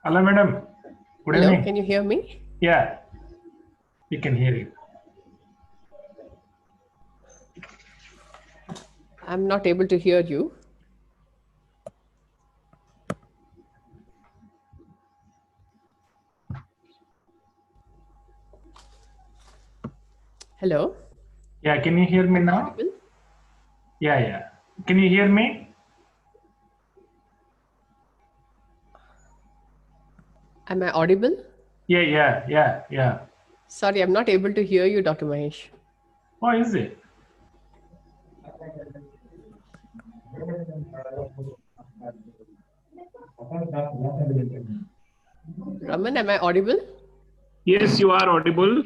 Hello, madam. Good Hello, evening. can you hear me? Yeah, we can hear you. I'm not able to hear you. Hello? Yeah, can you hear me now? Audible? Yeah, yeah. Can you hear me? Am I audible? Yeah. Sorry, I'm not able to hear you, Dr. Mahesh. Oh, is it? Raman, am I audible? Yes, you are audible.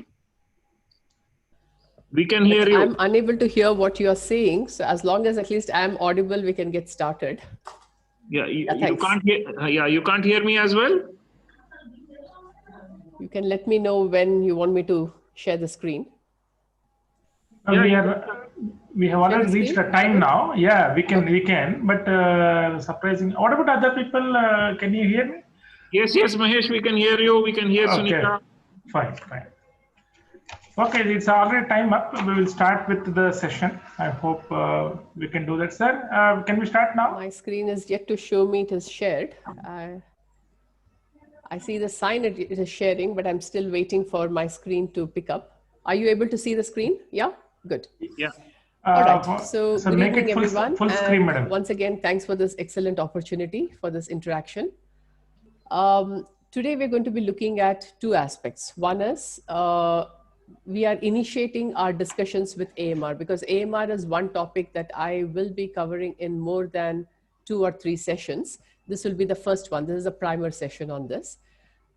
We can But hear you. I'm unable to hear what you are saying. So as long as at least I'm audible, we can get started. Yeah, you Thanks. can't hear. Yeah, you can't hear me as well. You can let me know when you want me to share the screen. Yeah, We have Share the already reached screen? a time Good. now. Yeah, we can. Okay. But surprising. What about other people? Can you hear me? yes, Mahesh, we can hear you. We can hear Okay, Sunita. fine. Okay, it's already time up. We will start with the session. I hope we can do that, sir. Can we start now? My screen is yet to show me it is shared. I see the sign it is sharing, but I'm still waiting for my screen to pick up. Are you able to see the screen? Yeah? Good. Yeah. All right. So So good make evening, it everyone. full screen, And madam. once again, thanks for this excellent opportunity for this interaction. Today, we're going to be looking at two aspects. One is we are initiating our discussions with AMR because AMR is one topic that I will be covering in more than 2 or 3 sessions. This will be the first one. This is a primer session on this.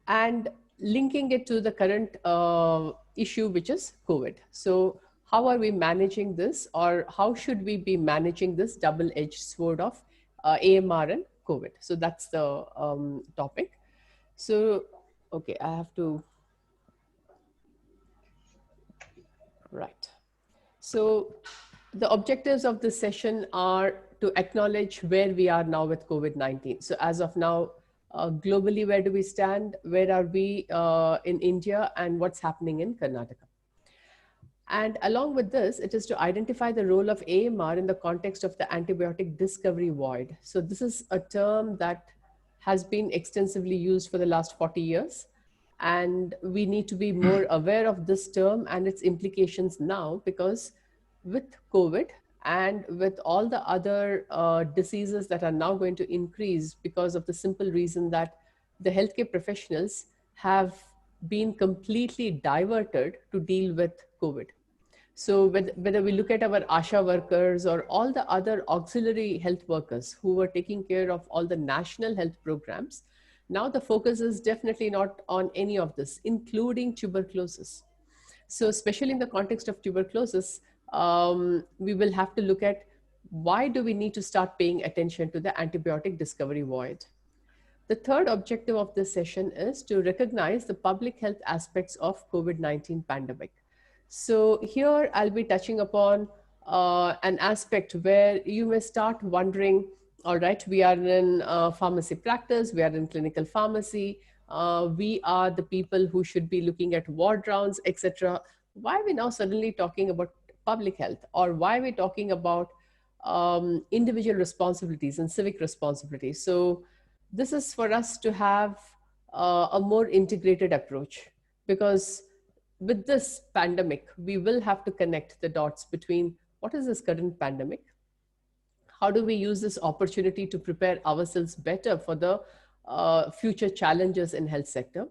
And linking it to the current issue, which is COVID. So how are we managing this, or how should we be managing this double-edged sword of AMR and COVID? So that's the topic. So, okay, I have to, right. So the objectives of this session are to acknowledge where we are now with COVID-19. So as of now, globally, where do we stand? Where are we in India, and what's happening in Karnataka? And along with this, it is to identify the role of AMR in the context of the antibiotic discovery void. So this is a term that has been extensively used for the last 40 years. And we need to be more aware of this term and its implications now, because with COVID and with all the other diseases that are now going to increase because of the simple reason that the healthcare professionals have been completely diverted to deal with COVID. So whether we look at our ASHA workers or all the other auxiliary health workers who were taking care of all the national health programs, now the focus is definitely not on any of this, including tuberculosis. So especially in the context of tuberculosis, we will have to look at why do we need to start paying attention to the antibiotic discovery void. The third objective of this session is to recognize the public health aspects of COVID-19 pandemic. So here I'll be touching upon an aspect where you may start wondering, all right, we are in pharmacy practice, we are in clinical pharmacy, we are the people who should be looking at ward rounds, etc. Why are we now suddenly talking about public health, or why are we talking about individual responsibilities and civic responsibilities? So this is for us to have a more integrated approach, because with this pandemic, we will have to connect the dots between what is this current pandemic, how do we use this opportunity to prepare ourselves better for the future challenges in health sector,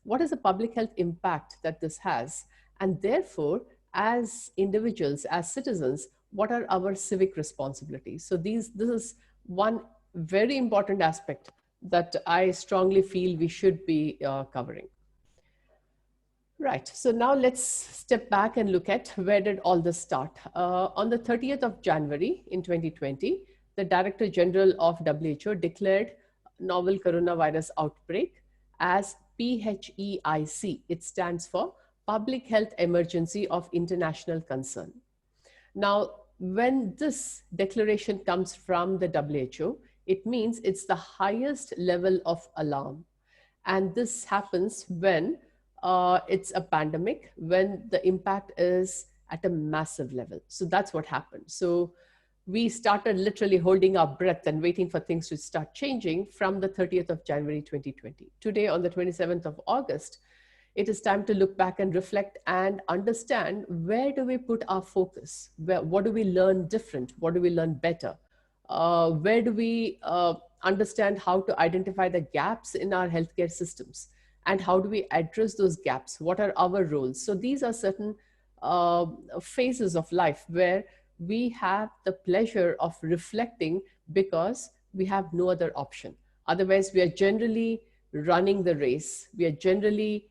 what is the public health impact that this has, and therefore, as individuals, as citizens, what are our civic responsibilities? So this is one very important aspect that I strongly feel we should be covering. Right. So now let's step back and look at where did all this start. On the 30th of January in 2020, the Director General of WHO declared novel coronavirus outbreak as PHEIC. It stands for Public Health Emergency of International Concern. Now, when this declaration comes from the WHO, it means it's the highest level of alarm. And this happens when it's a pandemic, when the impact is at a massive level. So that's what happened. So we started literally holding our breath and waiting for things to start changing from the 30th of January 2020. Today, on the 27th of August, it is time to look back and reflect and understand, where do we put our focus? What do we learn different? What do we learn better? Where do we understand how to identify the gaps in our healthcare systems? And how do we address those gaps? What are our roles? So these are certain phases of life where we have the pleasure of reflecting, because we have no other option. Otherwise, we are generally running the race. We are generally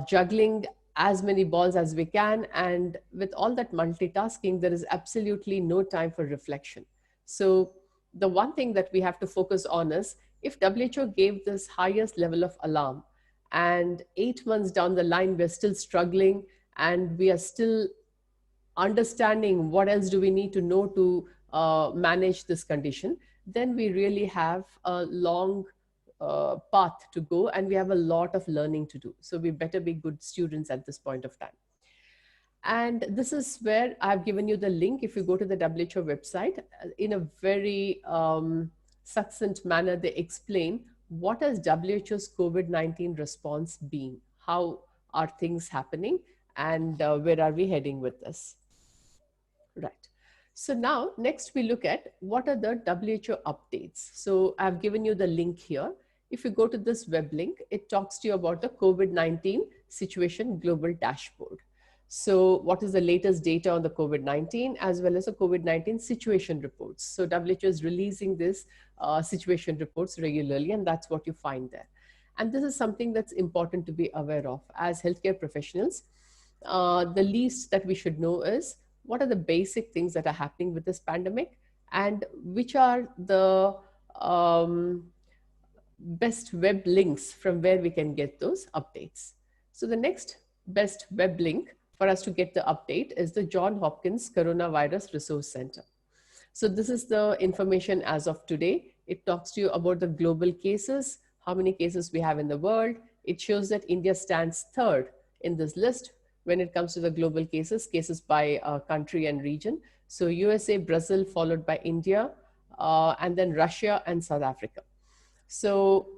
juggling as many balls as we can. And with all that multitasking, there is absolutely no time for reflection. So the one thing that we have to focus on is, if WHO gave this highest level of alarm, and 8 months down the line, we're still struggling and we are still understanding what else do we need to know to manage this condition, then we really have a long path to go, and we have a lot of learning to do. So we better be good students at this point of time. And this is where I've given you the link. If you go to the WHO website, in a very succinct manner, they explain what has WHO's COVID-19 response been, how are things happening, and where are we heading with this. Right. So now next we look at what are the WHO updates. So I've given you the link here. If you go to this web link, it talks to you about the COVID-19 situation global dashboard. So what is the latest data on the COVID-19, as well as the COVID-19 situation reports. So WHO is releasing this situation reports regularly, and that's what you find there. And this is something that's important to be aware of as healthcare professionals. The least that we should know is, what are the basic things that are happening with this pandemic, and which are the best web links from where we can get those updates. So the next best web link for us to get the update is the Johns Hopkins Coronavirus Resource Center. So this is the information as of today. It talks to you about the global cases, how many cases we have in the world. It shows that India stands third in this list when it comes to the global cases by country and region. So USA, Brazil, followed by India, and then Russia and South Africa. So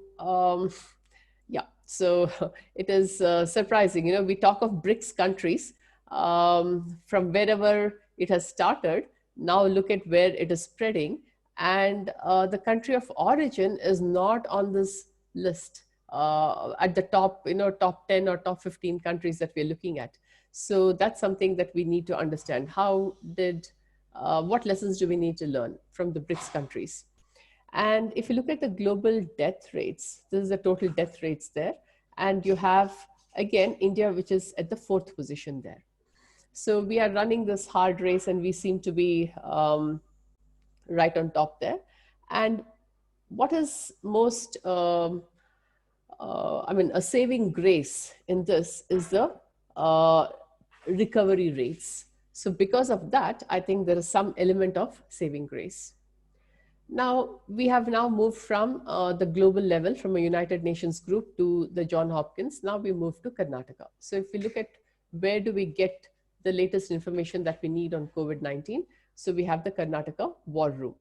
yeah, so it is surprising. You know, we talk of BRICS countries from wherever it has started. Now look at where it is spreading, and the country of origin is not on this list at the top, you know, top 10 or top 15 countries that we're looking at. So that's something that we need to understand. What lessons do we need to learn from the BRICS countries? And if you look at the global death rates, this is the total death rates there. And you have, again, India, which is at the 4th position there. So we are running this hard race, and we seem to be right on top there. And what is most, a saving grace in this is the recovery rates. So because of that, I think there is some element of saving grace. Now, we have now moved from the global level, from a United Nations group to the Johns Hopkins. Now we move to Karnataka. So if we look at where do we get the latest information that we need on COVID-19, so we have the Karnataka War Room.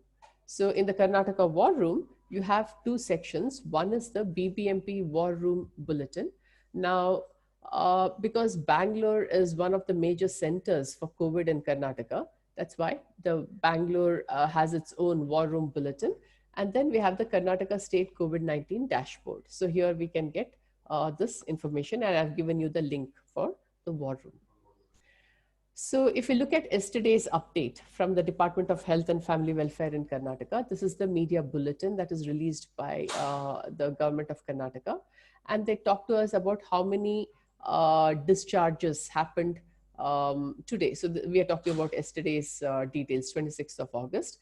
So in the Karnataka War Room, you have 2 sections. One is the BBMP War Room Bulletin. Now, because Bangalore is one of the major centers for COVID in Karnataka, that's why the Bangalore has its own War Room Bulletin. And then we have the Karnataka State COVID-19 Dashboard. So here we can get this information, and I've given you the link for the War Room. So if you look at yesterday's update from the Department of Health and Family Welfare in Karnataka, this is the media bulletin that is released by the government of Karnataka. And they talk to us about how many discharges happened today. So we are talking about yesterday's details, 26th of August.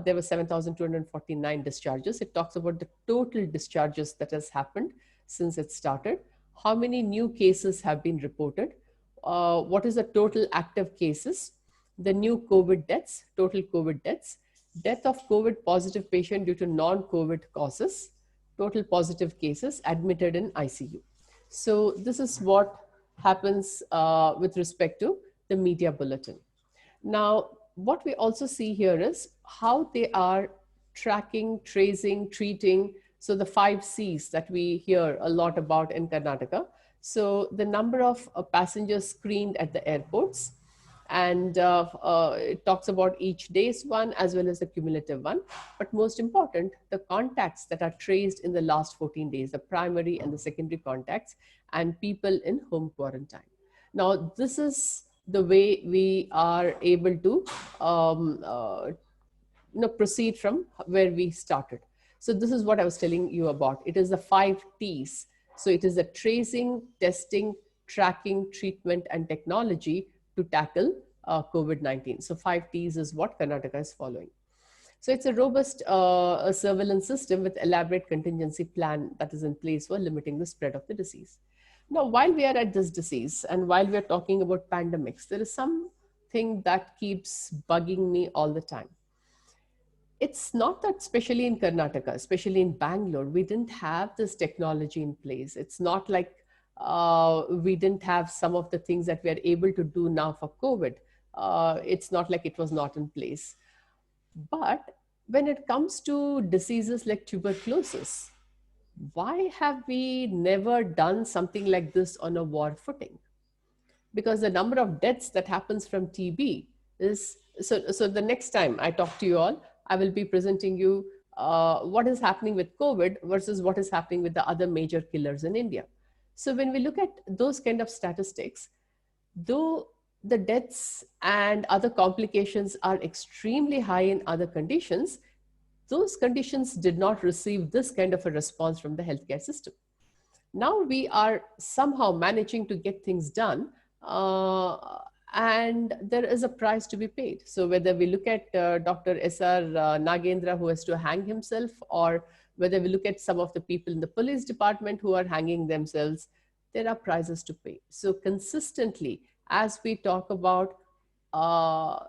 There were 7,249 discharges. It talks about the total discharges that has happened since it started. How many new cases have been reported? What is the total active cases? The new COVID deaths, total COVID deaths, death of COVID positive patient due to non-COVID causes, total positive cases admitted in ICU. So this is what happens with respect to the media bulletin. Now, what we also see here is how they are tracking, tracing, treating. So the 5 C's that we hear a lot about in Karnataka. So the number of passengers screened at the airports, and it talks about each day's one as well as the cumulative one. But most important, the contacts that are traced in the last 14 days, the primary and the secondary contacts, and people in home quarantine. Now, this is the way we are able to proceed from where we started. So this is what I was telling you about. It is the 5 T's. So it is the tracing, testing, tracking, treatment, and technology to tackle COVID-19. So 5 T's is what Karnataka is following. So it's a robust surveillance system with elaborate contingency plan that is in place for limiting the spread of the disease. Now, while we are at this disease and while we are talking about pandemics, there is something that keeps bugging me all the time. It's not that, especially in Karnataka, especially in Bangalore, we didn't have this technology in place. It's not like we didn't have some of the things that we are able to do now for COVID. It's not like it was not in place. But when it comes to diseases like tuberculosis, why have we never done something like this on a war footing? Because the number of deaths that happens from TB is, so the next time I talk to you all, I will be presenting you what is happening with COVID versus what is happening with the other major killers in India. So when we look at those kind of statistics, though the deaths and other complications are extremely high in other conditions, those conditions did not receive this kind of a response from the healthcare system. Now we are somehow managing to get things done, and there is a price to be paid. So whether we look at Dr. S.R. Nagendra, who has to hang himself, or whether we look at some of the people in the police department who are hanging themselves, there are prices to pay. So consistently, as we talk about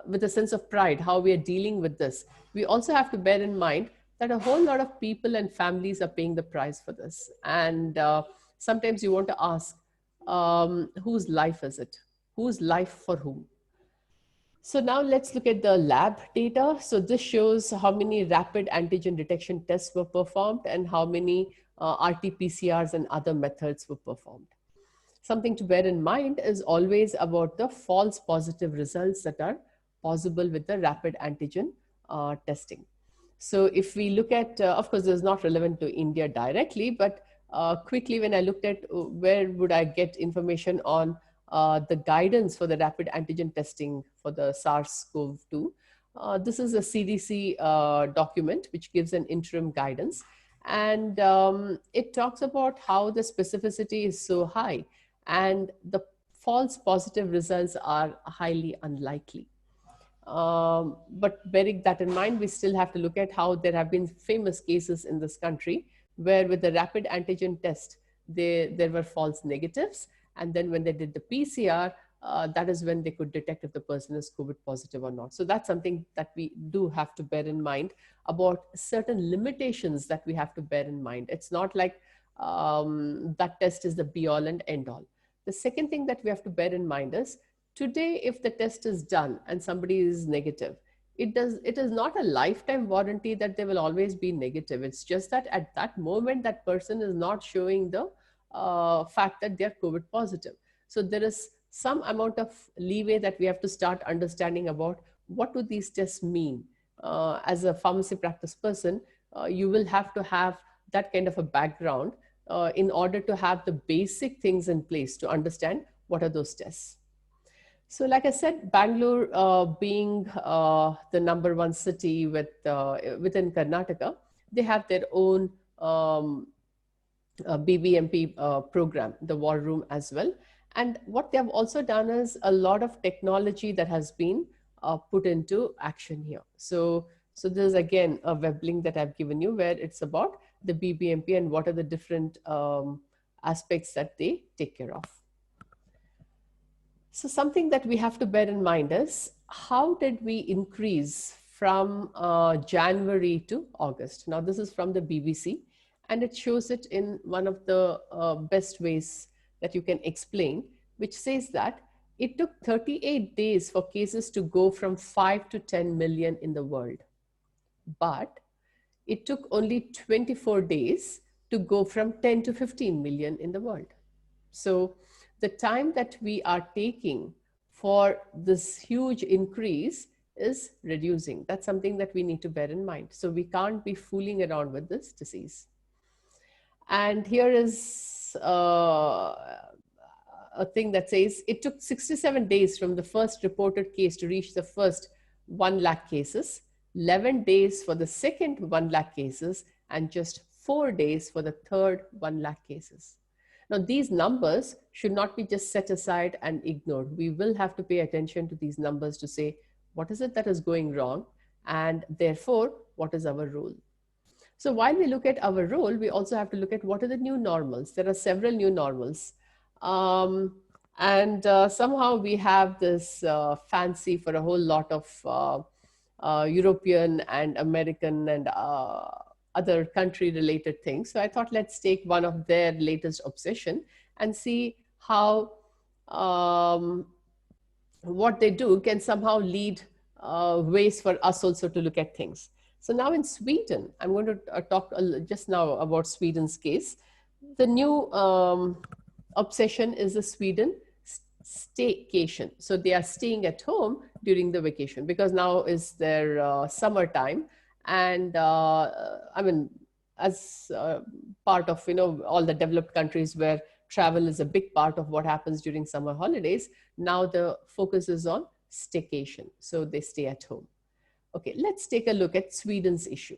with a sense of pride, how we are dealing with this, we also have to bear in mind that a whole lot of people and families are paying the price for this. And sometimes you want to ask, whose life is it? Whose life for whom? So now let's look at the lab data. So this shows how many rapid antigen detection tests were performed and how many RT-PCRs and other methods were performed. Something to bear in mind is always about the false positive results that are possible with the rapid antigen testing. So if we look at, of course, this is not relevant to India directly, but quickly when I looked at where would I get information on the guidance for the rapid antigen testing for the SARS-CoV-2, this is a CDC document which gives an interim guidance. And it talks about how the specificity is so high and the false positive results are highly unlikely. But bearing that in mind, we still have to look at how there have been famous cases in this country where with the rapid antigen test, there were false negatives. And then when they did the PCR, that is when they could detect if the person is COVID positive or not. So that's something that we do have to bear in mind about certain limitations that we have to bear in mind. It's not like that test is the be all and end all. The second thing that we have to bear in mind is today, if the test is done and somebody is negative, it is not a lifetime warranty that they will always be negative. It's just that at that moment, that person is not showing the fact that they're COVID positive. So there is some amount of leeway that we have to start understanding about what do these tests mean. As a pharmacy practice person, you will have to have that kind of a background in order to have the basic things in place to understand what are those tests. So like I said, Bangalore being the #1 city within Karnataka, they have their own BBMP program, the war room as well. And what they have also done is a lot of technology that has been put into action here. So there's again a web link that I've given you where it's about the BBMP and what are the different aspects that they take care of. So something that we have to bear in mind is how did we increase from January to August? Now this is from the BBC. And it shows it in one of the best ways that you can explain, which says that it took 38 days for cases to go from 5 to 10 million in the world. But it took only 24 days to go from 10 to 15 million in the world. So the time that we are taking for this huge increase is reducing. That's something that we need to bear in mind. So we can't be fooling around with this disease. And here is a thing that says it took 67 days from the first reported case to reach the first 1 lakh cases, 11 days for the second 1 lakh cases, and just 4 days for the third 1 lakh cases. Now, these numbers should not be just set aside and ignored. We will have to pay attention to these numbers to say, what is it that is going wrong? And therefore, what is our role? So while we look at our role, we also have to look at what are the new normals. There are several new normals. Somehow we have this fancy for a whole lot of European and American and other country related things. So I thought, let's take one of their latest obsession and see how what they do can somehow lead ways for us also to look at things. So now in Sweden, I'm going to talk just now about Sweden's case. The new obsession is the Sweden staycation. So they are staying at home during the vacation because now is their summertime. And I mean, as part of, all the developed countries where travel is a big part of what happens during summer holidays, now the focus is on staycation. So they stay at home. Okay, let's take a look at Sweden's issue.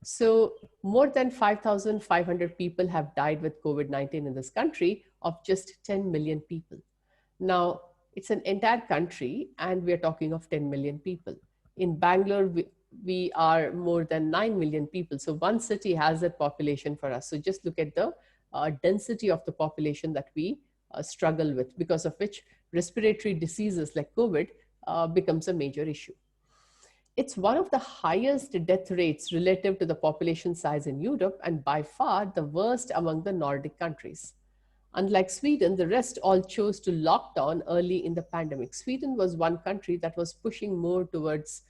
So more than 5,500 people have died with COVID-19 in this country of just 10 million people. Now, it's an entire country and we're talking of 10 million people. In Bangalore, we are more than 9 million people. So one city has that population for us. So just look at the density of the population that we struggle with, because of which respiratory diseases like COVID becomes a major issue. It's one of the highest death rates relative to the population size in Europe and by far the worst among the Nordic countries. Unlike Sweden, the rest all chose to lock down early in the pandemic. Sweden was one country that was pushing more towards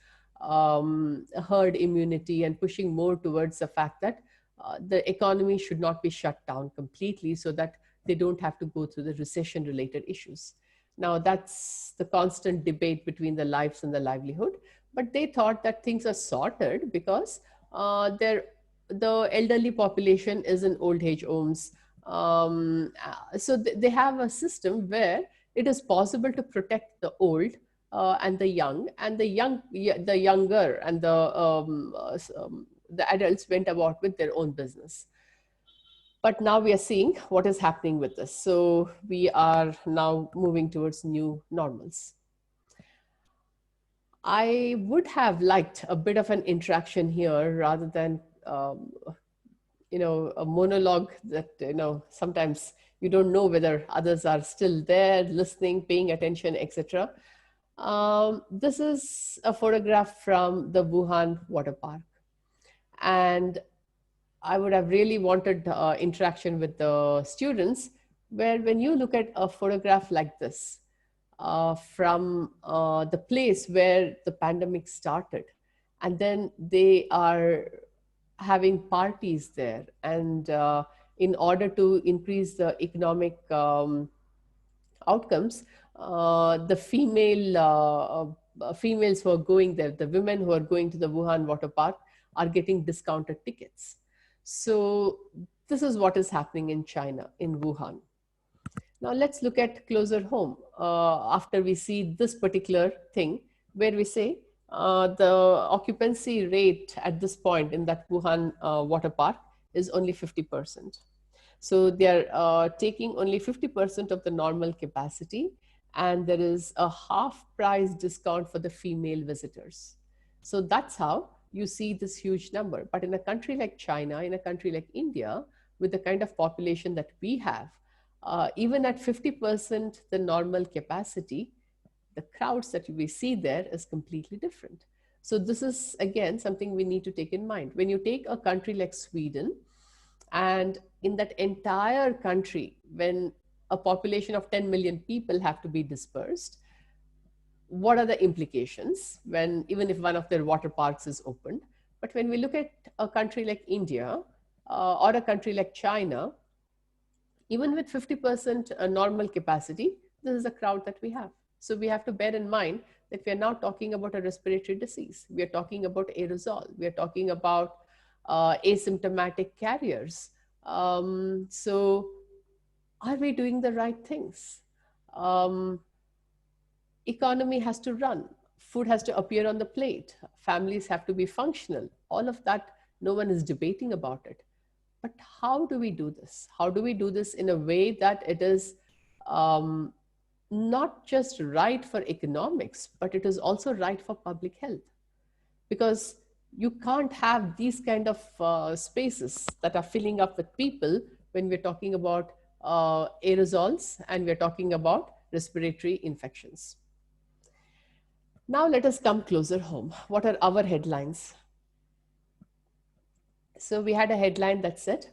herd immunity and pushing more towards the fact that the economy should not be shut down completely so that they don't have to go through the recession-related issues. Now, that's the constant debate between the lives and the livelihood. But they thought that things are sorted because the elderly population is in old age homes. So they have a system where it is possible to protect the old and the young, and the younger and the adults went about with their own business. But now we are seeing what is happening with this. So we are now moving towards new normals. I would have liked a bit of an interaction here rather than, a monologue that, sometimes you don't know whether others are still there, listening, paying attention, etc. This is a photograph from the Wuhan water park. And I would have really wanted interaction with the students, where when you look at a photograph like this, from the place where the pandemic started, and then they are having parties there, and in order to increase the economic outcomes, the females who are going there, the women who are going to the Wuhan water park, are getting discounted tickets. So this is what is happening in China, in Wuhan. Now let's look at closer home after we see this particular thing, where we say the occupancy rate at this point in that Wuhan water park is only 50%. So they're taking only 50% of the normal capacity, and there is a half price discount for the female visitors. So that's how you see this huge number. But in a country like China, in a country like India, with the kind of population that we have, even at 50% the normal capacity, the crowds that we see there is completely different. So this is, again, something we need to take in mind. When you take a country like Sweden, And in that entire country, when a population of 10 million people have to be dispersed, what are the implications when even if one of their water parks is opened? But when we look at a country like India or a country like China, even with 50% normal capacity, this is the crowd that we have. So we have to bear in mind that we are now talking about a respiratory disease. We are talking about aerosol. We are talking about asymptomatic carriers. So are we doing the right things? Economy has to run. Food has to appear on the plate. Families have to be functional. All of that, no one is debating about it. But how do we do this? How do we do this in a way that it is not just right for economics, but it is also right for public health? Because you can't have these kind of spaces that are filling up with people when we're talking about aerosols and we're talking about respiratory infections. Now let us come closer home. What are our headlines? So we had a headline that said,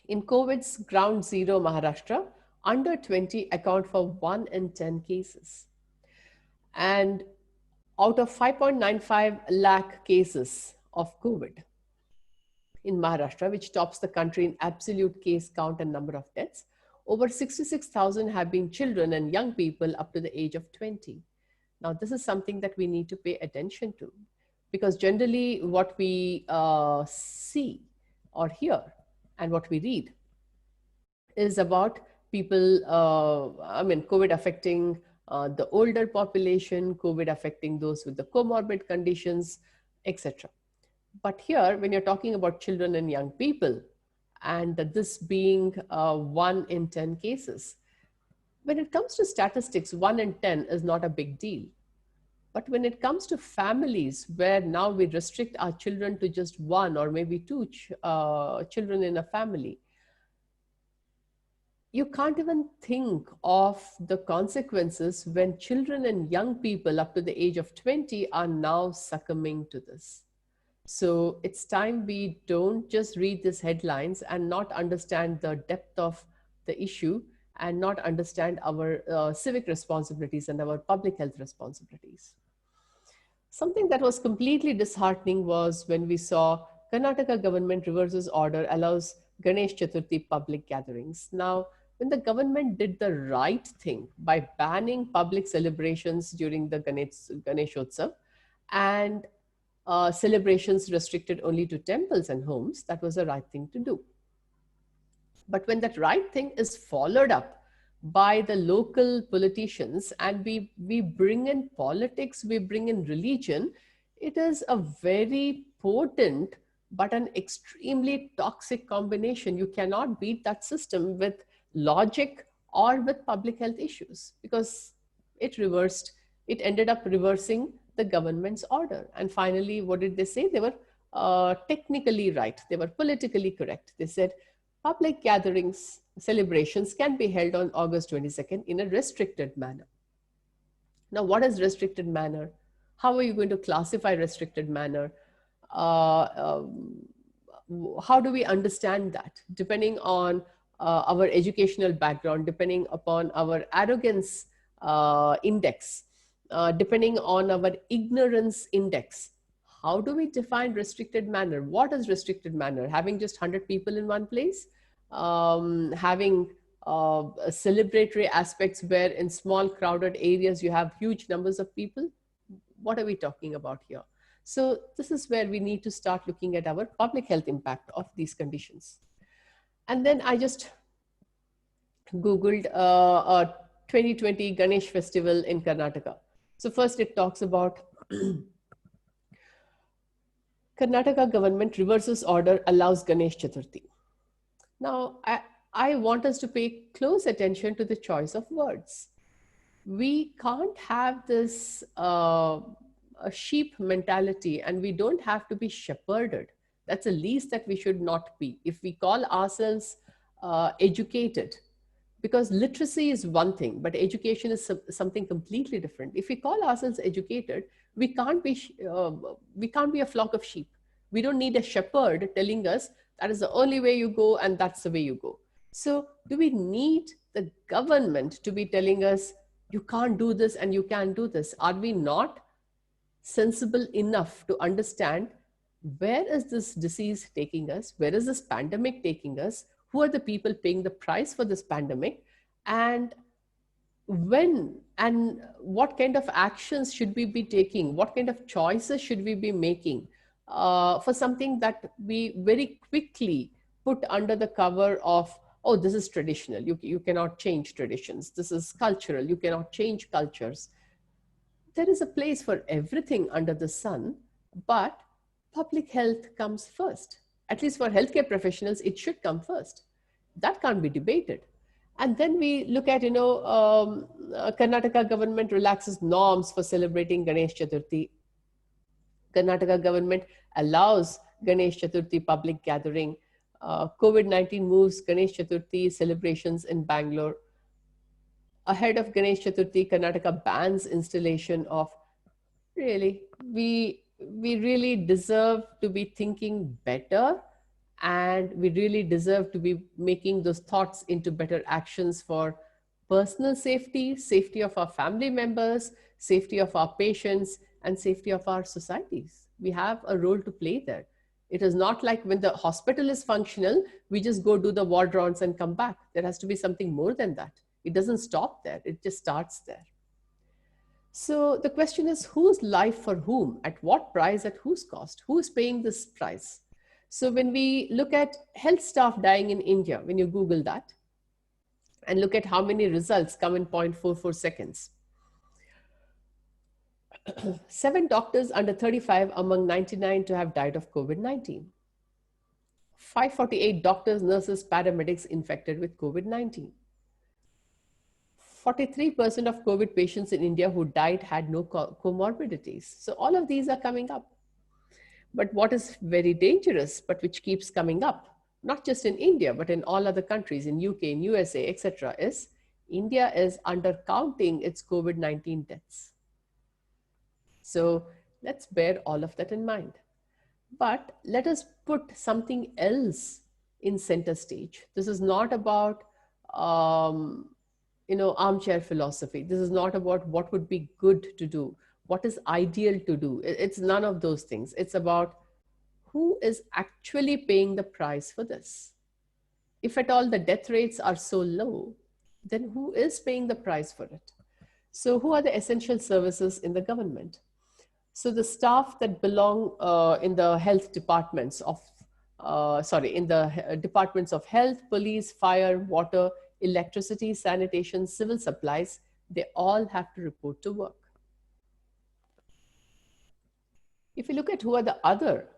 in COVID's ground zero Maharashtra, under 20 account for 1 in 10 cases. And out of 5.95 lakh cases of COVID in Maharashtra, which tops the country in absolute case count and number of deaths, over 66,000 have been children and young people up to the age of 20. Now, this is something that we need to pay attention to, because generally what we see or hear and what we read is about people, COVID affecting the older population, COVID affecting those with the comorbid conditions, etc. But here, when you're talking about children and young people, and this being 1 in 10 cases, when it comes to statistics, 1 in 10 is not a big deal. But when it comes to families where now we restrict our children to just 1 or maybe 2 children in a family, you can't even think of the consequences when children and young people up to the age of 20 are now succumbing to this. So it's time we don't just read these headlines and not understand the depth of the issue and not understand our civic responsibilities and our public health responsibilities. Something that was completely disheartening was when we saw Karnataka government reverses order, allows Ganesh Chaturthi public gatherings. Now, when the government did the right thing by banning public celebrations during the Ganeshotsav and celebrations restricted only to temples and homes, that was the right thing to do. But when that right thing is followed up by the local politicians and we bring in politics, we bring in religion, it is a very potent but an extremely toxic combination. You cannot beat that system with logic or with public health issues, because it ended up reversing the government's order. And finally, what did they say? They were technically right. They were politically correct. They said public gatherings, celebrations can be held on August 22nd in a restricted manner. Now, what is restricted manner? How are you going to classify restricted manner? How do we understand that? Depending on our educational background, depending upon our arrogance index, depending on our ignorance index, how do we define restricted manner? What is restricted manner? Having just 100 people in one place? Having celebratory aspects where in small crowded areas you have huge numbers of people? What are we talking about here? So this is where we need to start looking at our public health impact of these conditions. And then I just Googled 2020 Ganesh festival in Karnataka. So first it talks about Karnataka government reverses order, allows Ganesh Chaturthi. Now, I want us to pay close attention to the choice of words. We can't have this a sheep mentality, and we don't have to be shepherded. That's the least that we should not be. If we call ourselves educated, because literacy is one thing, but education is something completely different. If we call ourselves educated, we can't be a flock of sheep. We don't need a shepherd telling us That is the only way you go, and that's the way you go. So do we need the government to be telling us, you can't do this and you can't do this? Are we not sensible enough to understand where is this disease taking us? Where is this pandemic taking us? Who are the people paying the price for this pandemic? And when and what kind of actions should we be taking? What kind of choices should we be making for something that we very quickly put under the cover of, oh, this is traditional. You cannot change traditions. This is cultural. You cannot change cultures. There is a place for everything under the sun, but public health comes first. At least for healthcare professionals, it should come first. That can't be debated. And then we look at, Karnataka government relaxes norms for celebrating Ganesh Chaturthi. Karnataka government allows Ganesh Chaturthi public gathering. COVID-19 moves Ganesh Chaturthi celebrations in Bangalore. Ahead of Ganesh Chaturthi, Karnataka bans installation of, really, we really deserve to be thinking better, and we really deserve to be making those thoughts into better actions for personal safety, safety of our family members, safety of our patients, and safety of our societies. We have a role to play there. It is not like when the hospital is functional, we just go do the ward rounds and come back. There has to be something more than that. It doesn't stop there. It just starts there. So the question is, whose life for whom? At what price? At whose cost? Who is paying this price? So when we look at health staff dying in India, when you Google that, and look at how many results come in 0.44 seconds. 7 doctors under 35 among 99 to have died of COVID-19. 548 doctors, nurses, paramedics infected with COVID-19. 43% of COVID patients in India who died had no comorbidities. So all of these are coming up. But what is very dangerous, but which keeps coming up, not just in India, but in all other countries, in UK, in USA, etc., is India is undercounting its COVID-19 deaths. So let's bear all of that in mind. But let us put something else in center stage. This is not about, armchair philosophy. This is not about what would be good to do, what is ideal to do. It's none of those things. It's about who is actually paying the price for this. If at all the death rates are so low, then who is paying the price for it? So who are the essential services in the government? So the staff that belong in the health departments of, departments of health, police, fire, water, electricity, sanitation, civil supplies, they all have to report to work. If you look at who are the other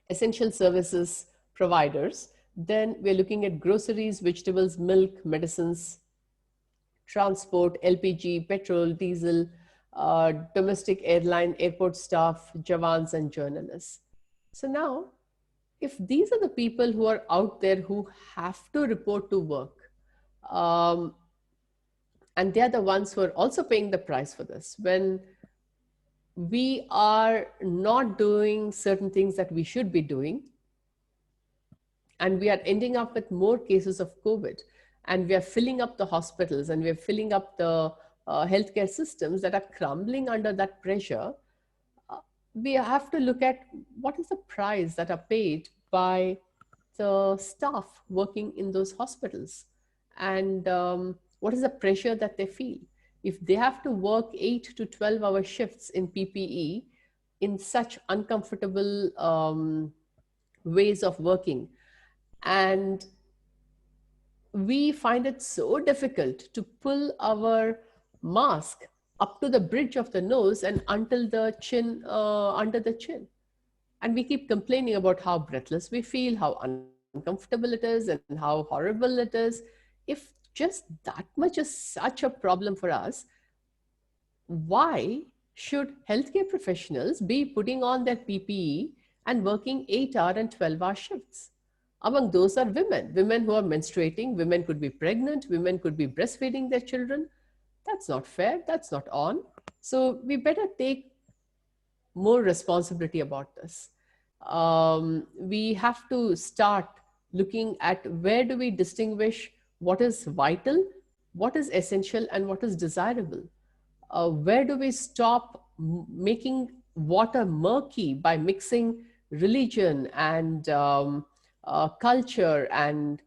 essential services providers, then we're looking at groceries, vegetables, milk, medicines, transport, LPG, petrol, diesel, domestic airline, airport staff, jawans, and journalists. So now, if these are the people who are out there who have to report to work, and they're the ones who are also paying the price for this, when we are not doing certain things that we should be doing, and we are ending up with more cases of COVID, and we are filling up the hospitals, and we are filling up the healthcare systems that are crumbling under that pressure, we have to look at what is the price that are paid by the staff working in those hospitals, and what is the pressure that they feel. If they have to work 8 to 12-hour shifts in PPE in such uncomfortable ways of working, and we find it so difficult to pull our mask up to the bridge of the nose and until the chin, under the chin. And we keep complaining about how breathless we feel, how uncomfortable it is, and how horrible it is. If just that much is such a problem for us, why should healthcare professionals be putting on their PPE and working 8-hour and 12-hour shifts? Among those are women who are menstruating, women could be pregnant, women could be breastfeeding their children. That's not fair, that's not on. So we better take more responsibility about this. we have to start looking at where do we distinguish what is vital, what is essential, and what is desirable. Where do we stop making water murky by mixing religion and culture and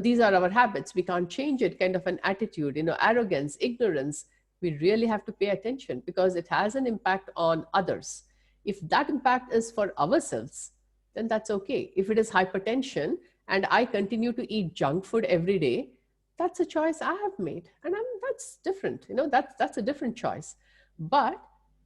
these are our habits, we can't change it, kind of an attitude, arrogance, ignorance. We really have to pay attention because it has an impact on others. If that impact is for ourselves, then that's okay. If it is hypertension and I continue to eat junk food every day, that's a choice I have made, and that's different. That's a different choice. But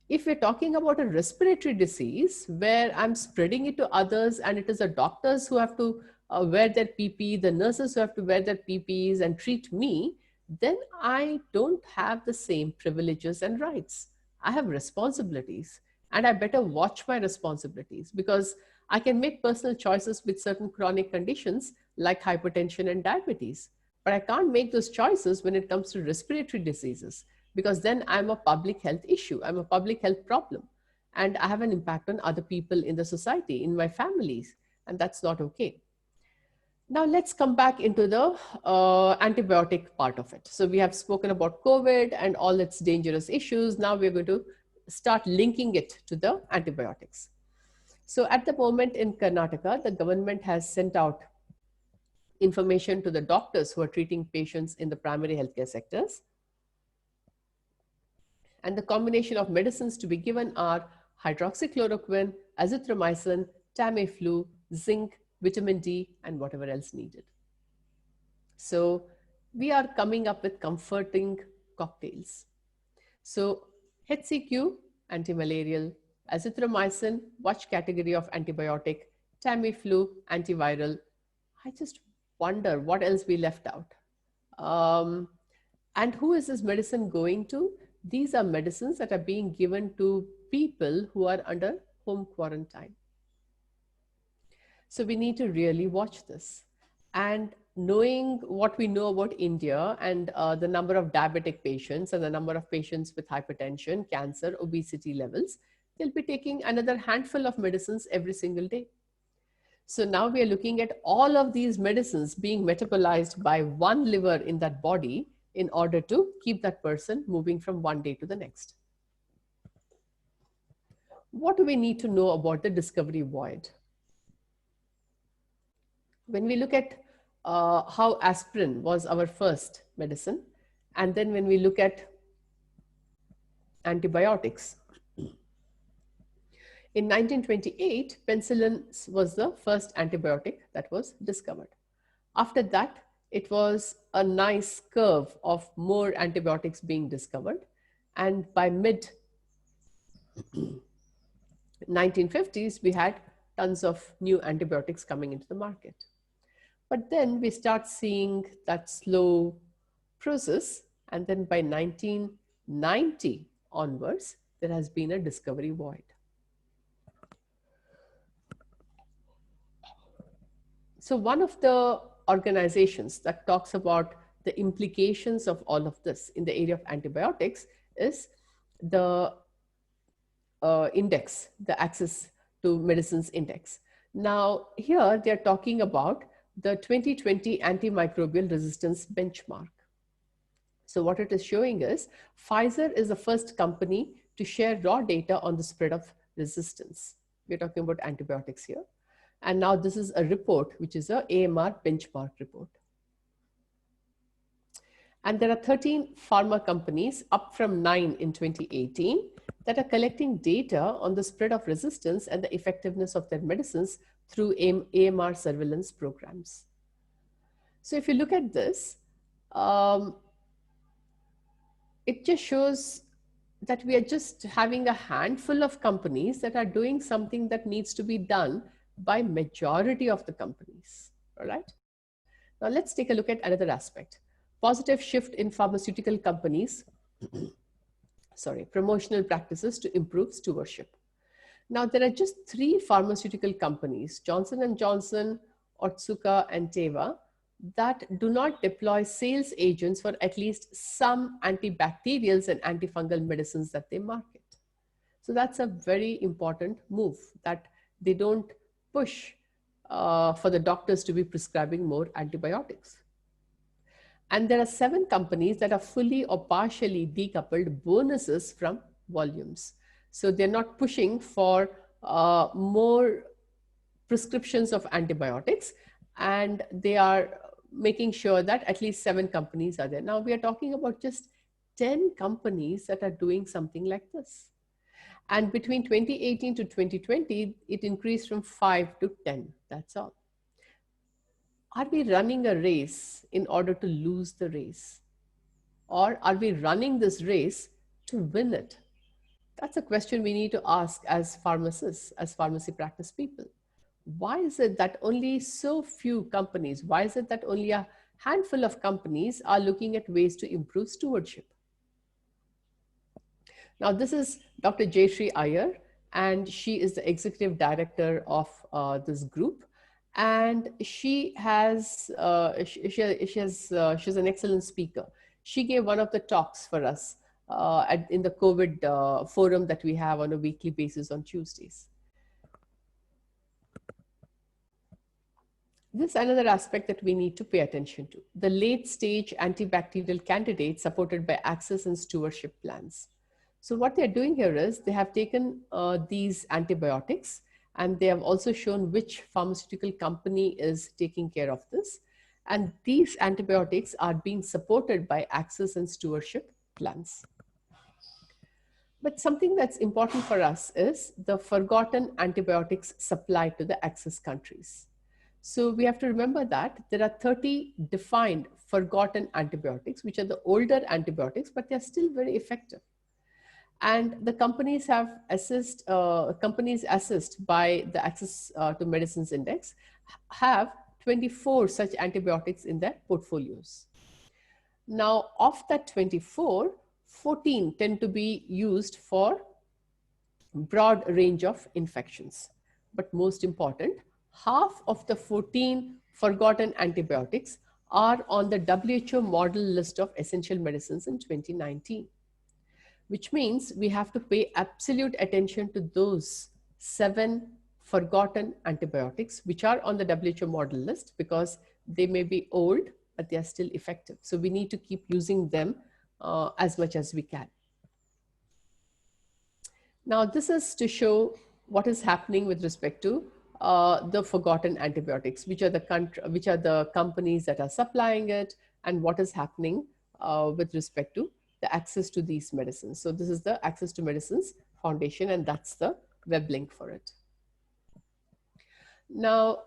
if we're talking about a respiratory disease where I'm spreading it to others, and it is the doctors who have to wear their PPE, the nurses who have to wear their PPEs and treat me, then I don't have the same privileges and rights. I have responsibilities, and I better watch my responsibilities, because I can make personal choices with certain chronic conditions like hypertension and diabetes. But I can't make those choices when it comes to respiratory diseases, because then I'm a public health issue. I'm a public health problem. And I have an impact on other people in the society, in my families. And that's not okay. Now let's come back into the antibiotic part of it. So we have spoken about COVID and all its dangerous issues. Now we're going to start linking it to the antibiotics. So at the moment in Karnataka, the government has sent out information to the doctors who are treating patients in the primary healthcare sectors. And the combination of medicines to be given are hydroxychloroquine, azithromycin, Tamiflu, zinc, vitamin D, and whatever else needed. So we are coming up with comforting cocktails. So HCQ, antimalarial, azithromycin, watch category of antibiotic, Tamiflu, antiviral. I just wonder what else we left out. And who is this medicine going to? These are medicines that are being given to people who are under home quarantine. So we need to really watch this. And knowing what we know about India and the number of diabetic patients and the number of patients with hypertension, cancer, obesity levels, they'll be taking another handful of medicines every single day. So now we are looking at all of these medicines being metabolized by one liver in that body in order to keep that person moving from one day to the next. What do we need to know about the discovery void? When we look at how aspirin was our first medicine, and then when we look at antibiotics, in 1928, penicillin was the first antibiotic that was discovered. After that, it was a nice curve of more antibiotics being discovered. And by mid 1950s, we had tons of new antibiotics coming into the market. But then we start seeing that slow process. And then by 1990 onwards, there has been a discovery void. So one of the organizations that talks about the implications of all of this in the area of antibiotics is the index, the Access to Medicines Index. Now here they're talking about the 2020 antimicrobial resistance benchmark. So what it is showing is Pfizer is the first company to share raw data on the spread of resistance. We're talking about antibiotics here. And now this is a report, which is a AMR benchmark report. And there are 13 pharma companies, up from 9 in 2018, that are collecting data on the spread of resistance and the effectiveness of their medicines through AMR surveillance programs. So if you look at this, it just shows that we are just having a handful of companies that are doing something that needs to be done by majority of the companies, all right? Now let's take a look at another aspect. Positive shift in pharmaceutical companies, promotional practices to improve stewardship. Now there are just 3 pharmaceutical companies, Johnson & Johnson, Otsuka, and Teva, that do not deploy sales agents for at least some antibacterials and antifungal medicines that they market. So that's a very important move, that They don't push for the doctors to be prescribing more antibiotics. And there are 7 companies that are fully or partially decoupled bonuses from volumes. So they're not pushing for more prescriptions of antibiotics, and they are making sure that at least 7 companies are there. Now we are talking about just 10 companies that are doing something like this. And between 2018 to 2020, it increased from 5 to 10. That's all. Are we running a race in order to lose the race? Or are we running this race to win it? That's a question we need to ask as pharmacists, as pharmacy practice people. Why is it that only so few companies, why is it that only a handful of companies are looking at ways to improve stewardship? Now, this is Dr. Jayashree Iyer, and she is the executive director of this group. And she has, she's an excellent speaker. She gave one of the talks for us in the COVID forum that we have on a weekly basis on Tuesdays. This is another aspect that we need to pay attention to: the late stage antibacterial candidates supported by access and stewardship plans. So what they're doing here is they have taken these antibiotics, and they have also shown which pharmaceutical company is taking care of this. And these antibiotics are being supported by access and stewardship plans. But something that's important for us is the forgotten antibiotics supplied to the access countries. So we have to remember that there are 30 defined forgotten antibiotics, which are the older antibiotics, but they're still very effective. And the companies have companies assessed by the Access to Medicines Index have 24 such antibiotics in their portfolios. Now, of that 24, 14 tend to be used for broad range of infections. But most important, half of the 14 forgotten antibiotics are on the WHO model list of essential medicines in 2019. Which means we have to pay absolute attention to those 7 forgotten antibiotics, which are on the WHO model list, because they may be old, but they are still effective. So we need to keep using them as much as we can. Now, this is to show what is happening with respect to the forgotten antibiotics, which are the companies that are supplying it, and what is happening with respect to the access to these medicines. So this is the Access to Medicines Foundation, and that's the web link for it. Now,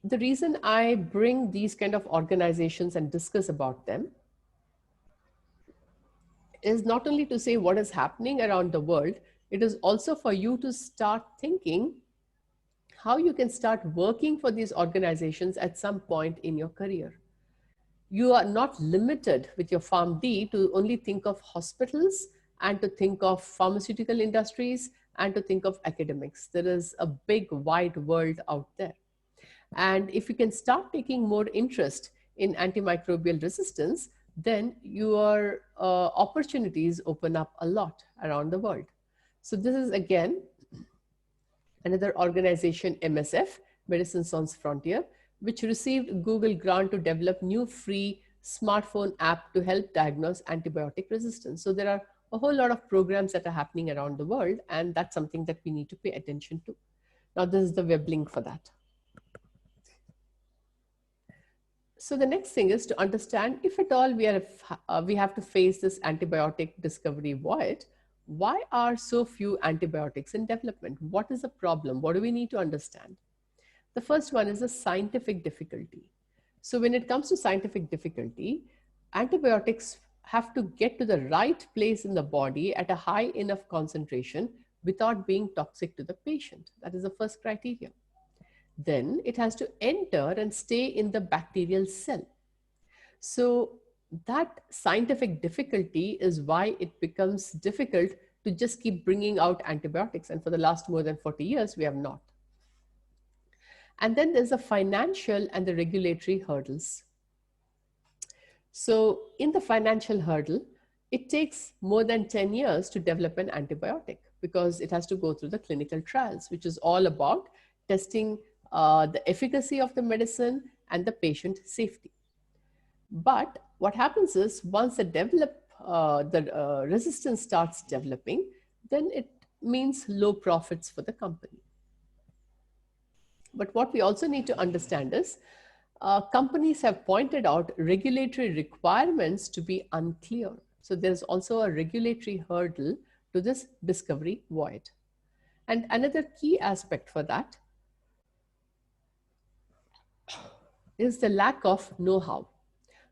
the reason I bring these kind of organizations and discuss about them is not only to say what is happening around the world, it is also for you to start thinking how you can start working for these organizations at some point in your career. You are not limited with your PharmD to only think of hospitals and to think of pharmaceutical industries and to think of academics. There is a big, wide world out there. And if you can start taking more interest in antimicrobial resistance, then your opportunities open up a lot around the world. So this is again another organization, MSF, Medicine Sans Frontier, which received Google grant to develop new free smartphone app to help diagnose antibiotic resistance. So there are a whole lot of programs that are happening around the world, and that's something that we need to pay attention to. Now, this is the web link for that. So the next thing is to understand, if at all we have to face this antibiotic discovery void, why are so few antibiotics in development? What is the problem? What do we need to understand? The first one is the scientific difficulty. So when it comes to scientific difficulty, antibiotics have to get to the right place in the body at a high enough concentration without being toxic to the patient. That is the first criteria. Then it has to enter and stay in the bacterial cell. So that scientific difficulty is why it becomes difficult to just keep bringing out antibiotics. And for the last more than 40 years, we have not. And then there's the financial and the regulatory hurdles. So in the financial hurdle, it takes more than 10 years to develop an antibiotic. because it has to go through the clinical trials, which is all about testing the efficacy of the medicine and the patient safety. But what happens is once the resistance starts developing, then it means low profits for the company. But what we also need to understand is companies have pointed out regulatory requirements to be unclear. So there's also a regulatory hurdle to this discovery void. And another key aspect for that is the lack of know-how.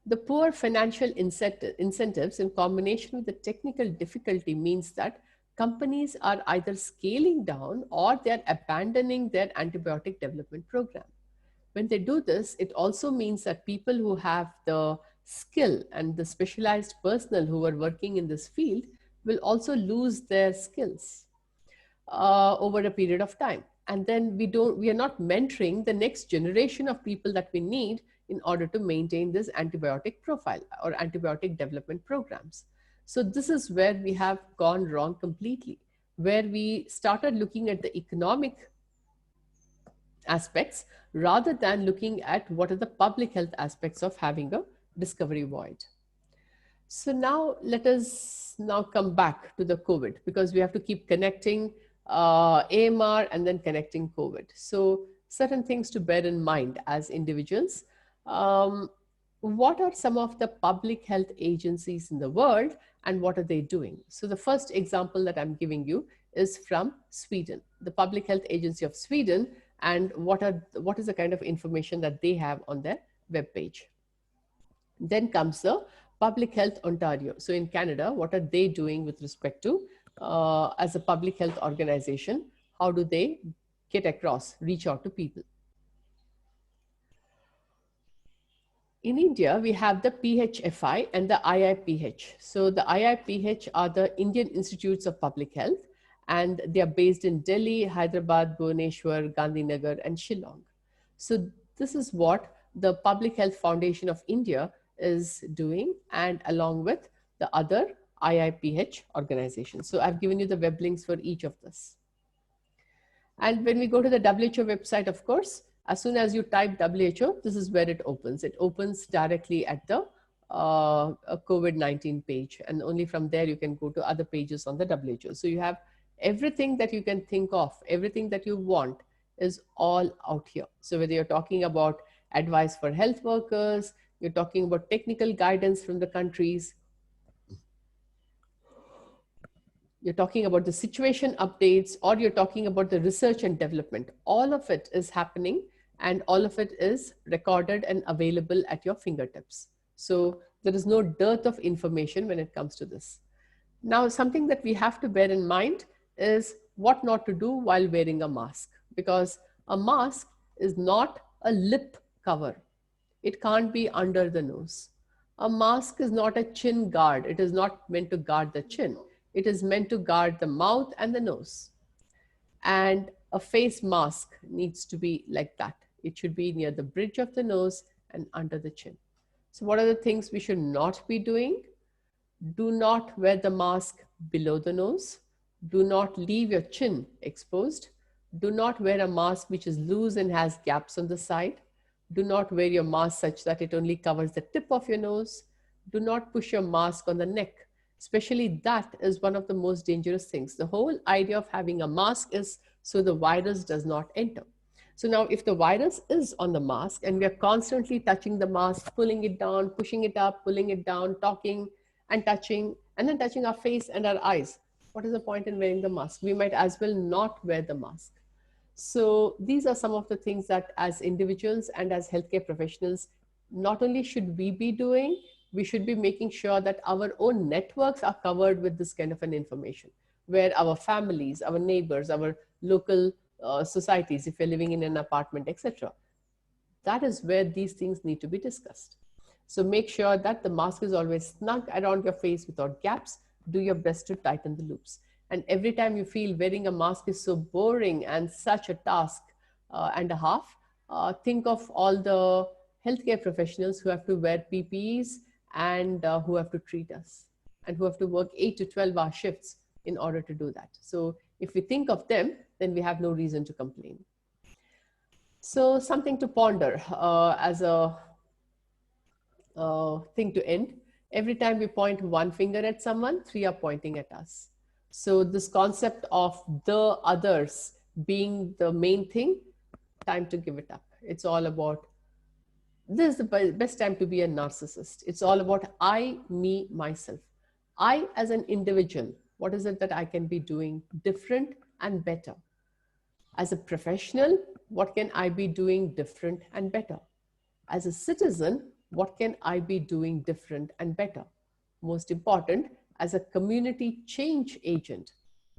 The poor financial incentives in combination with the technical difficulty means that companies are either scaling down or they're abandoning their antibiotic development program. When they do this, it also means that people who have the skill and the specialized personnel who are working in this field will also lose their skills over a period of time. And then we are not mentoring the next generation of people that we need in order to maintain this antibiotic profile or antibiotic development programs. So this is where we have gone wrong completely, where we started looking at the economic aspects rather than looking at what are the public health aspects of having a discovery void. So now let us now come back to the COVID, because we have to keep connecting AMR and then connecting COVID. So certain things to bear in mind as individuals. What are some of the public health agencies in the world and what are they doing? So the first example that I'm giving you is from Sweden, the Public Health Agency of Sweden, and what is the kind of information that they have on their webpage. Then comes the Public Health Ontario. So in Canada, what are they doing with respect to as a public health organization? How do they get across, reach out to people? In India, we have the PHFI and the IIPH. So the IIPH are the Indian Institutes of Public Health, and they are based in Delhi, Hyderabad, Bhubaneswar, Gandhinagar, and Shillong. So this is what the Public Health Foundation of India is doing, and along with the other IIPH organizations. So I've given you the web links for each of this. And when we go to the WHO website, of course, as soon as you type WHO, this is where it opens. It opens directly at the COVID-19 page. And only from there you can go to other pages on the WHO. So you have everything that you can think of, everything that you want is all out here. So whether you're talking about advice for health workers, you're talking about technical guidance from the countries, you're talking about the situation updates, or you're talking about the research and development, all of it is happening and all of it is recorded and available at your fingertips. So there is no dearth of information when it comes to this. Now, something that we have to bear in mind is what not to do while wearing a mask, because a mask is not a lip cover. It can't be under the nose. A mask is not a chin guard. It is not meant to guard the chin. It is meant to guard the mouth and the nose. And a face mask needs to be like that. It should be near the bridge of the nose and under the chin. So what are the things we should not be doing? Do not wear the mask below the nose. Do not leave your chin exposed. Do not wear a mask which is loose and has gaps on the side. Do not wear your mask such that it only covers the tip of your nose. Do not push your mask on the neck. Especially that is one of the most dangerous things. The whole idea of having a mask is so the virus does not enter. So now if the virus is on the mask and we are constantly touching the mask, pulling it down, pushing it up, pulling it down, talking and then touching our face and our eyes, what is the point in wearing the mask? We might as well not wear the mask. So these are some of the things that as individuals and as healthcare professionals, not only should we be doing, we should be making sure that our own networks are covered with this kind of an information, where our families, our neighbors, our local societies, if you're living in an apartment, etc. That is where these things need to be discussed. So make sure that the mask is always snug around your face without gaps. Do your best to tighten the loops. And every time you feel wearing a mask is so boring and such a task and a half, think of all the healthcare professionals who have to wear PPEs and who have to treat us and who have to work 8 to 12 hour shifts in order to do that. So if we think of them, then we have no reason to complain. So something to ponder as a thing to end. Every time we point one finger at someone, three are pointing at us. So this concept of the others being the main thing, time to give it up. It's all about, this is the best time to be a narcissist. It's all about I, me, myself. I as an individual, what is it that I can be doing different and better? As a professional, what can I be doing different and better? As a citizen, what can I be doing different and better? Most important, as a community change agent,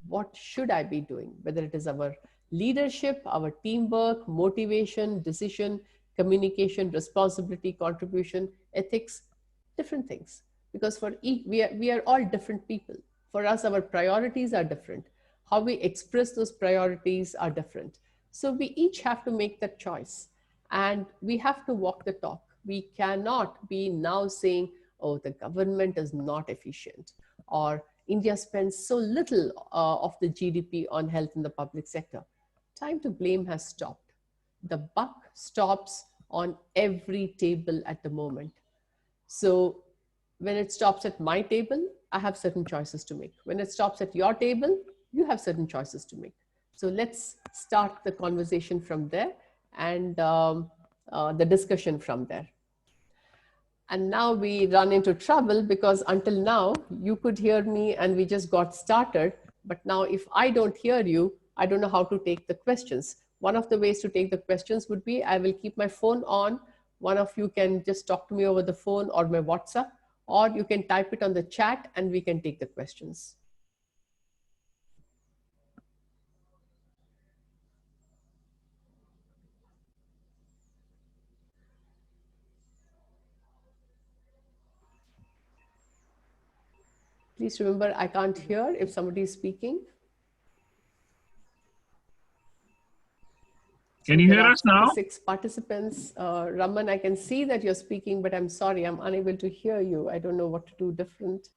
what should I be doing? Whether it is our leadership, our teamwork, motivation, decision, communication, responsibility, contribution, ethics, different things. Because for each, we are all different people. For us, our priorities are different. How we express those priorities are different. So we each have to make that choice. And we have to walk the talk. We cannot be now saying, oh, the government is not efficient, or India spends so little of the GDP on health in the public sector. Time to blame has stopped. The buck stops on every table at the moment. So when it stops at my table, I have certain choices to make. When it stops at your table, you have certain choices to make. So let's start the conversation from there and the discussion from there. And now we run into trouble because until now you could hear me and we just got started. But now if I don't hear you, I don't know how to take the questions. One of the ways to take the questions would be I will keep my phone on. One of you can just talk to me over the phone or my WhatsApp, or you can type it on the chat and we can take the questions. Please remember, I can't hear if somebody is speaking. Can you hear us now? 6 participants. Raman, I can see that you're speaking, but I'm sorry, I'm unable to hear you. I don't know what to do different.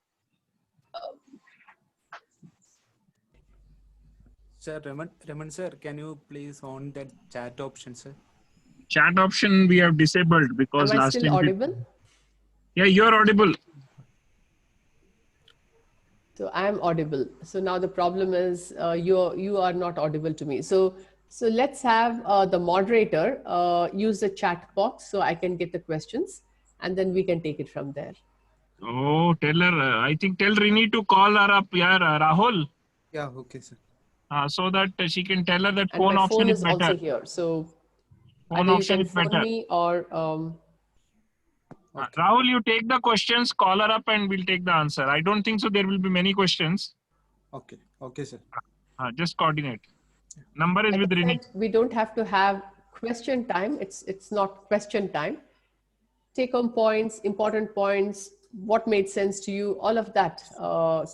Sir, Raman sir, can you please on that chat option, sir? Chat option we have disabled because Am I last still time. audible? Yeah, you're audible. So I am audible. So now the problem is you are not audible to me. So let's have the moderator use the chat box so I can get the questions and then we can take it from there. Oh, tell her. I think tell Rini to call her up, yeah, Rahul. Yeah, okay, sir. So that she can tell her that And phone my option phone is is better. also here. So Phone either you option can is phone better. me or Okay. Rahul, you take the questions, call her up and we'll take the answer. I don't think so there will be many questions. Okay, okay, sir. Just coordinate. Number is like with I Rini. said, we don't have to have question time. It's not question time. Take home points, important points, what made sense to you, all of that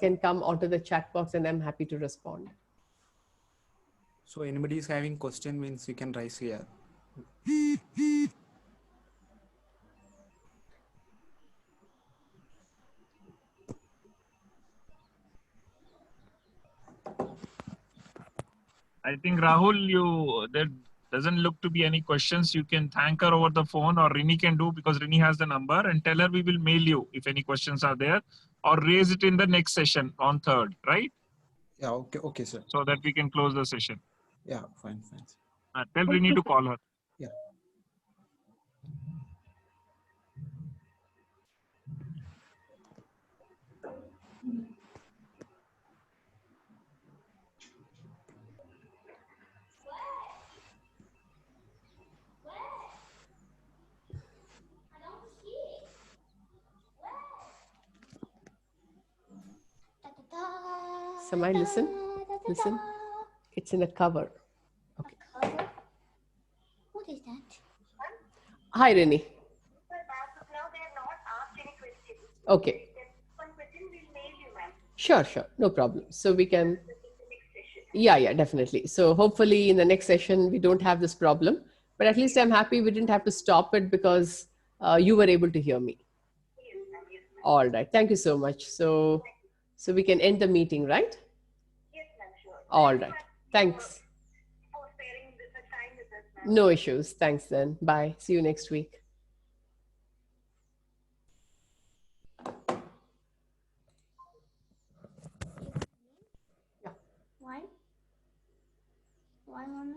can come onto the chat box and I'm happy to respond. So anybody is having question means you can raise here. I think Rahul, there doesn't look to be any questions. You can thank her over the phone or Rini can do because Rini has the number and tell her we will mail you if any questions are there or raise it in the next session on 3rd, right? Yeah, okay, okay, sir. So that we can close the session. Yeah, fine, fine. Tell Rini to call her. Yeah. Samai, listen. It's in a cover. Okay. Cover? What is that? Hi, Rini. Now they have not asked any questions. Okay. One question will mail you, ma'am. Sure. No problem. So we can, yeah, definitely. So hopefully in the next session, we don't have this problem, but at least I'm happy we didn't have to stop it because you were able to hear me. Yes, ma'am. Yes, ma'am. All right. Thank you so much. So we can end the meeting, right? All right. Thanks. For sparing this time with us, ma'am. No issues. Thanks then. Bye. See you next week. Why? Why, mommy?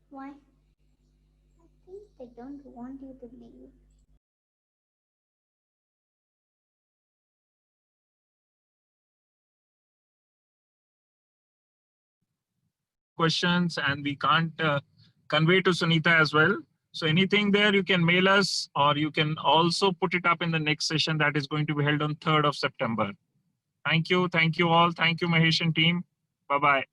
Why? I think they don't want you to leave. Questions, and we can't convey to Sunita as well. So anything there, you can mail us, or you can also put it up in the next session that is going to be held on 3rd of September. Thank you. Thank you all. Thank you, Mahesh and team. Bye-bye.